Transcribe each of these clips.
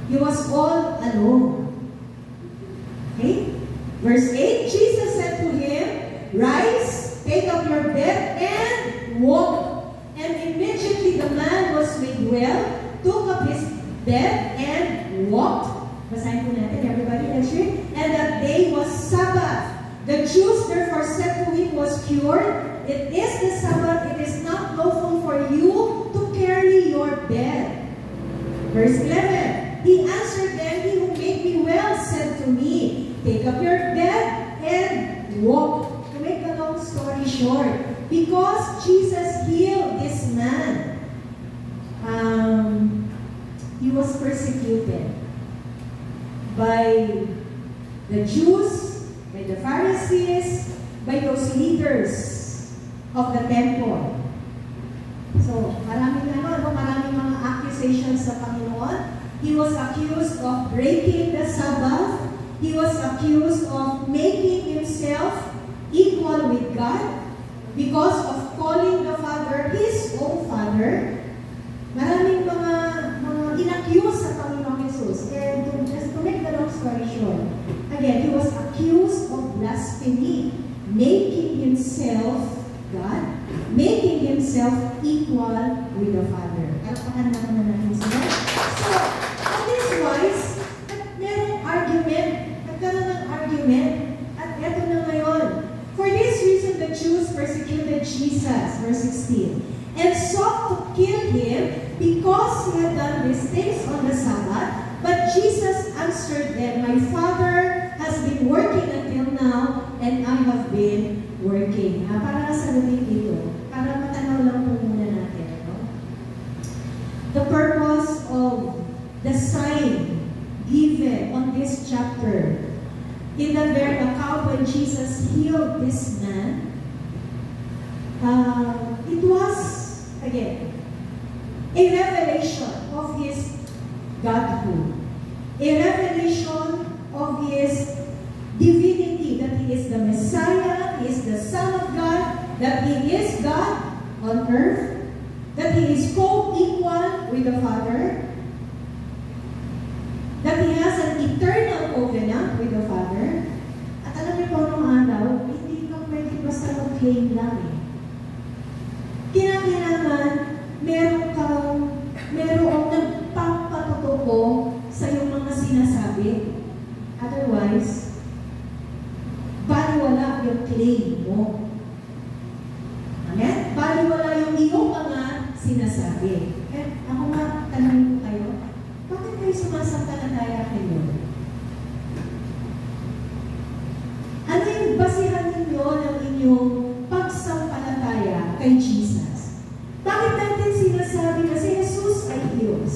He was all alone. Okay? Verse 8, Jesus said to him, "Rise, take up your bed, and walk." And immediately the man was made well, took up his bed, and walked. Basahin po natin, everybody, let's read. And that day was Sabbath. The Jews therefore said to him, was cured, "It is the Sabbath, it is not lawful for you to carry your bed." Verse 11, he answered them, "He who made me well said to me, take up your bed and walk." To make a long story short, because Jesus healed this man, he was persecuted by the Jews, by the Pharisees, by those leaders of the temple. So, maraming mga accusations sa Panginoon. He was accused of breaking the Sabbath. He was accused of making himself equal with God because of calling the Father his own Father. Maraming mga inaccuse sa Panginoong Jesus. And just to make the long story short, again, he was accused of blasphemy, making himself God, making himself equal with the Father. Alapakan naman natin sila. So, on this wise, merong argument, nagkaroon ng argument, at eto na ngayon. For this reason, the Jews persecuted Jesus, verse 16, and sought to kill him because he had done these things on the Sabbath. But Jesus answered them, "My Father has been working until now, and I have been working." Para salutin dito, para matanaw lang po muna natin. No? The purpose of the sign given on this chapter, in the very account when Jesus healed this man, it was, again, a revelation of his Godhood, a revelation of his divinity, that he is the Messiah, he is the Son of God, that he is God on earth, that he is co-equal with the Father, that he has an eternal covenant with the Father. At alam niyo po nung araw, hindi ka pwede basta mag-claim lang eh. Kinakailangan merong nagpapatotoo sa iyong mga sinasabi. Otherwise, baliwala yung claim mo. Amen? Baliwala yung iyong mga sinasabi. Eh, ako nga, tanongin ko kayo, bakit kayo sumasampalataya kayo? Ano yung basihan ninyo ng inyong pagsampalataya kay Jesus? Bakit natin sinasabi na si Jesus ay Diyos?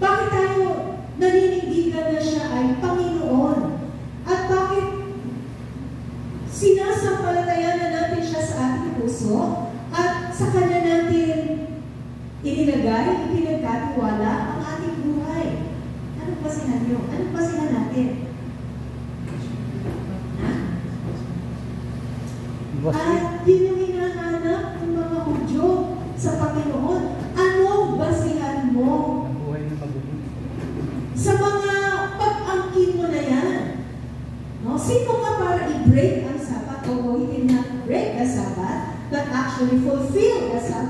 Bakit tayo naninindigan na siya ay Panginoon? At bakit sinasampalataya na natin siya sa ating puso at sa Kanya natin inilagay, ipinagkatiwala ang ating buhay? Anong basihan nyo? Anong basihan natin? Ha? At yun yung hinahanap ng mga Hudyo sa Panginoon. Anong basihan mo? Sa mga pag-angkin mo na yan. No? Sino ka para i-break ang Sabbath? Although he did not break the Sabbath, but actually fulfill the Sabbath.